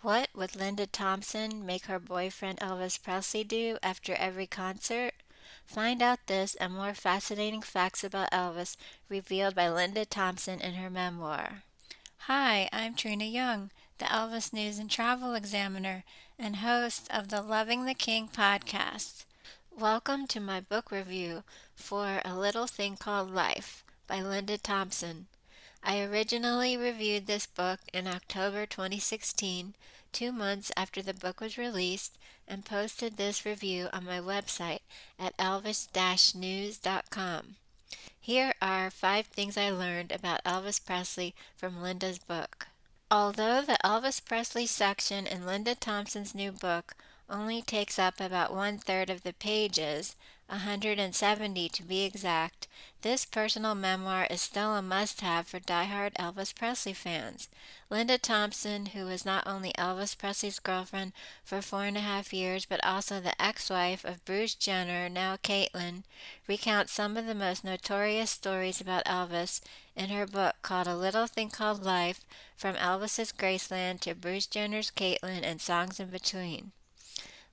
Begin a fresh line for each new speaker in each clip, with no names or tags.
What would Linda Thompson make her boyfriend Elvis Presley do after every concert? Find out this and more fascinating facts about Elvis revealed by Linda Thompson in her memoir. Hi, I'm Trina Young, the Elvis News and Travel Examiner and host of the Loving the King podcast. Welcome to my book review for A Little Thing Called Life by Linda Thompson. I originally reviewed this book in October 2016, 2 months after the book was released, and posted this review on my website at elvis-news.com. Here are 5 things I learned about Elvis Presley from Linda's book. Although the Elvis Presley section in Linda Thompson's new book only takes up about 1/3 of the pages, 170 to be exact, this personal memoir is still a must-have for die-hard Elvis Presley fans. Linda Thompson, who was not only Elvis Presley's girlfriend for 4.5 years but also the ex-wife of Bruce Jenner, now Caitlyn, recounts some of the most notorious stories about Elvis in her book called A Little Thing Called Life, From Elvis's Graceland to Bruce Jenner's Caitlyn and Songs in Between.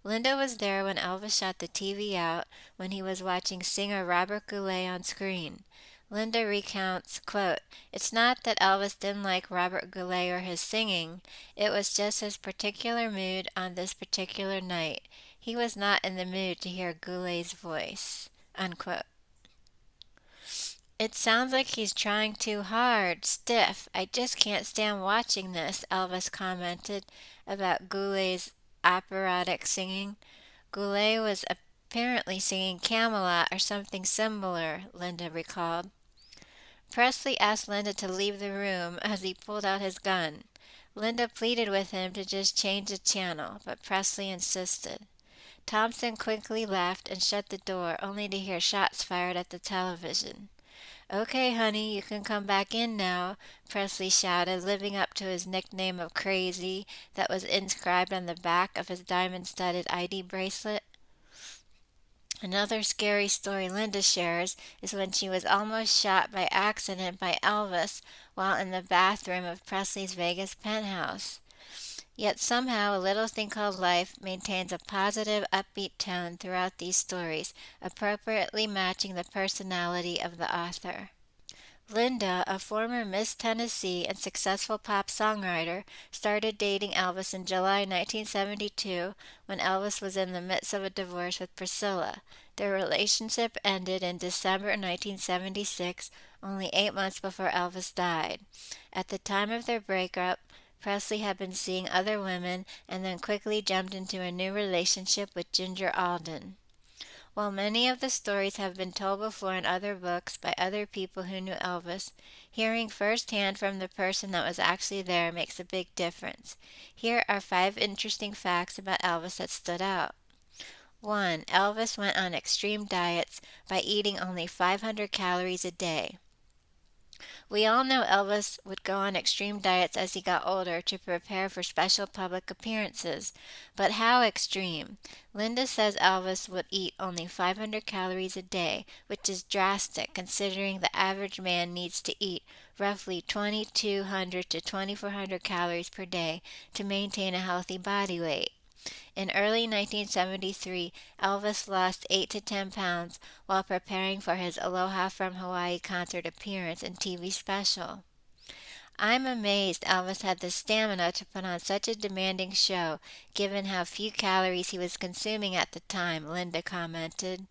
Linda was there when Elvis shot the TV out when he was watching singer Robert Goulet on screen. Linda recounts, quote, "It's not that Elvis didn't like Robert Goulet or his singing. It was just his particular mood on this particular night. He was not in the mood to hear Goulet's voice." Unquote. "It sounds like he's trying too hard, stiff. I just can't stand watching this," Elvis commented about Goulet's operatic singing. Goulet was apparently singing Camelot or something similar, Linda recalled. Presley asked Linda to leave the room as he pulled out his gun. Linda pleaded with him to just change the channel, but Presley insisted. Thompson quickly left and shut the door, only to hear shots fired at the television. "Okay, honey, you can come back in now," Presley shouted, living up to his nickname of Crazy that was inscribed on the back of his diamond-studded ID bracelet. Another scary story Linda shares is when she was almost shot by accident by Elvis while in the bathroom of Presley's Vegas penthouse. Yet somehow A Little Thing Called Life maintains a positive, upbeat tone throughout these stories, appropriately matching the personality of the author. Linda, a former Miss Tennessee and successful pop songwriter, started dating Elvis in July 1972 when Elvis was in the midst of a divorce with Priscilla. Their relationship ended in December 1976, only 8 months before Elvis died. At the time of their breakup, Presley had been seeing other women and then quickly jumped into a new relationship with Ginger Alden. While many of the stories have been told before in other books by other people who knew Elvis, hearing firsthand from the person that was actually there makes a big difference. Here are 5 interesting facts about Elvis that stood out. 1. Elvis went on extreme diets by eating only 500 calories a day. We all know Elvis would go on extreme diets as he got older to prepare for special public appearances. But how extreme? Linda says Elvis would eat only 500 calories a day, which is drastic considering the average man needs to eat roughly 2,200 to 2,400 calories per day to maintain a healthy body weight. In early 1973, Elvis lost 8 to 10 pounds while preparing for his Aloha from Hawaii concert appearance and TV special. "I'm amazed Elvis had the stamina to put on such a demanding show, given how few calories he was consuming at the time," Linda commented.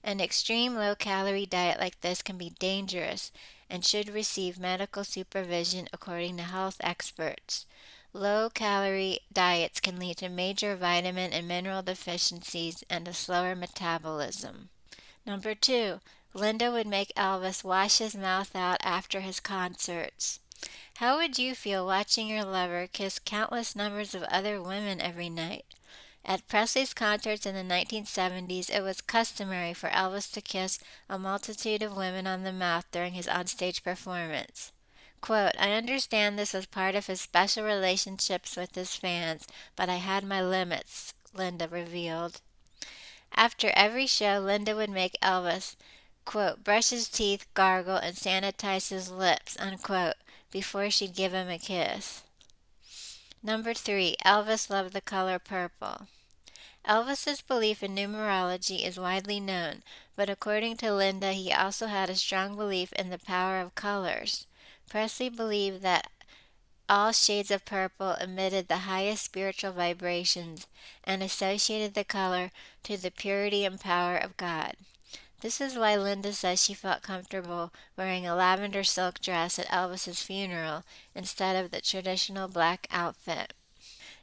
An extreme low-calorie diet like this can be dangerous and should receive medical supervision according to health experts. Low-calorie diets can lead to major vitamin and mineral deficiencies and a slower metabolism. Number 2. Linda would make Elvis wash his mouth out after his concerts. How would you feel watching your lover kiss countless numbers of other women every night? At Presley's concerts in the 1970s, it was customary for Elvis to kiss a multitude of women on the mouth during his onstage performance. Quote, "I understand this was part of his special relationships with his fans, but I had my limits," Linda revealed. After every show, Linda would make Elvis, quote, "brush his teeth, gargle, and sanitize his lips," unquote, before she'd give him a kiss. Number 3, Elvis loved the color purple. Elvis's belief in numerology is widely known, but according to Linda, he also had a strong belief in the power of colors. Presley believed that all shades of purple emitted the highest spiritual vibrations and associated the color to the purity and power of God. This is why Linda says she felt comfortable wearing a lavender silk dress at Elvis's funeral instead of the traditional black outfit.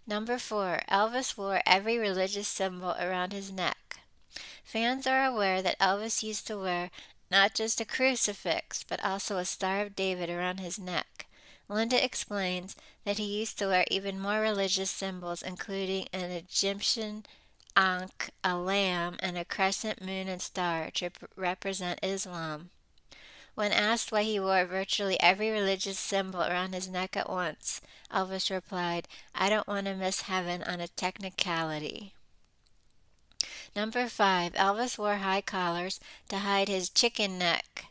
Number 4, Elvis wore every religious symbol around his neck. Fans are aware that Elvis used to wear not just a crucifix, but also a Star of David around his neck. Linda explains that he used to wear even more religious symbols, including an Egyptian ankh, a lamb, and a crescent moon and star to represent Islam. When asked why he wore virtually every religious symbol around his neck at once, Elvis replied, "I don't want to miss heaven on a technicality." Number 5, Elvis wore high collars to hide his chicken neck.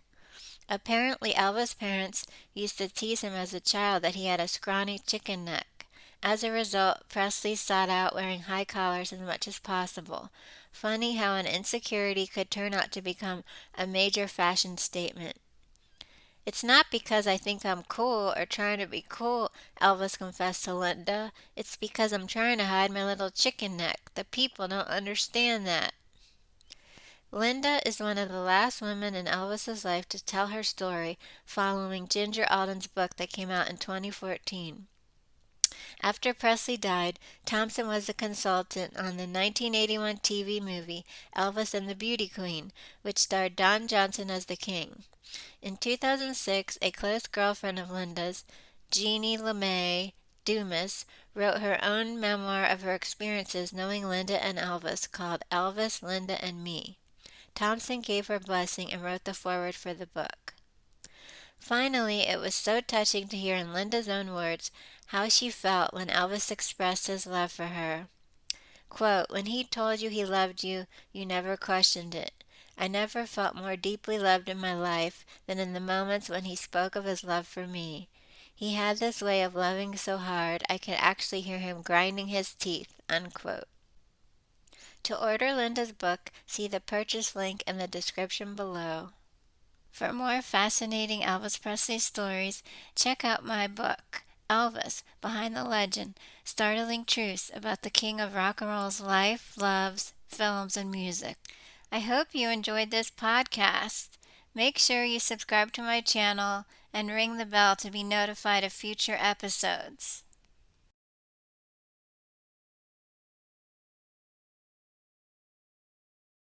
Apparently, Elvis' parents used to tease him as a child that he had a scrawny chicken neck. As a result, Presley sought out wearing high collars as much as possible. Funny how an insecurity could turn out to become a major fashion statement. "It's not because I think I'm cool or trying to be cool," Elvis confessed to Linda. "It's because I'm trying to hide my little chicken neck. The people don't understand that." Linda is one of the last women in Elvis's life to tell her story following Ginger Alden's book that came out in 2014. After Presley died, Thompson was a consultant on the 1981 TV movie Elvis and the Beauty Queen, which starred Don Johnson as the king. In 2006, a close girlfriend of Linda's, Jeannie LeMay Dumas, wrote her own memoir of her experiences knowing Linda and Elvis called Elvis, Linda, and Me. Thompson gave her blessing and wrote the foreword for the book. Finally, it was so touching to hear in Linda's own words how she felt when Elvis expressed his love for her. Quote, "When he told you he loved you, you never questioned it. I never felt more deeply loved in my life than in the moments when he spoke of his love for me. He had this way of loving so hard I could actually hear him grinding his teeth." Unquote. To order Linda's book, see the purchase link in the description below. For more fascinating Elvis Presley stories, check out my book, Elvis, Behind the Legend, Startling Truths About the King of Rock and Roll's Life, Loves, Films, and Music. I hope you enjoyed this podcast. Make sure you subscribe to my channel and ring the bell to be notified of future episodes.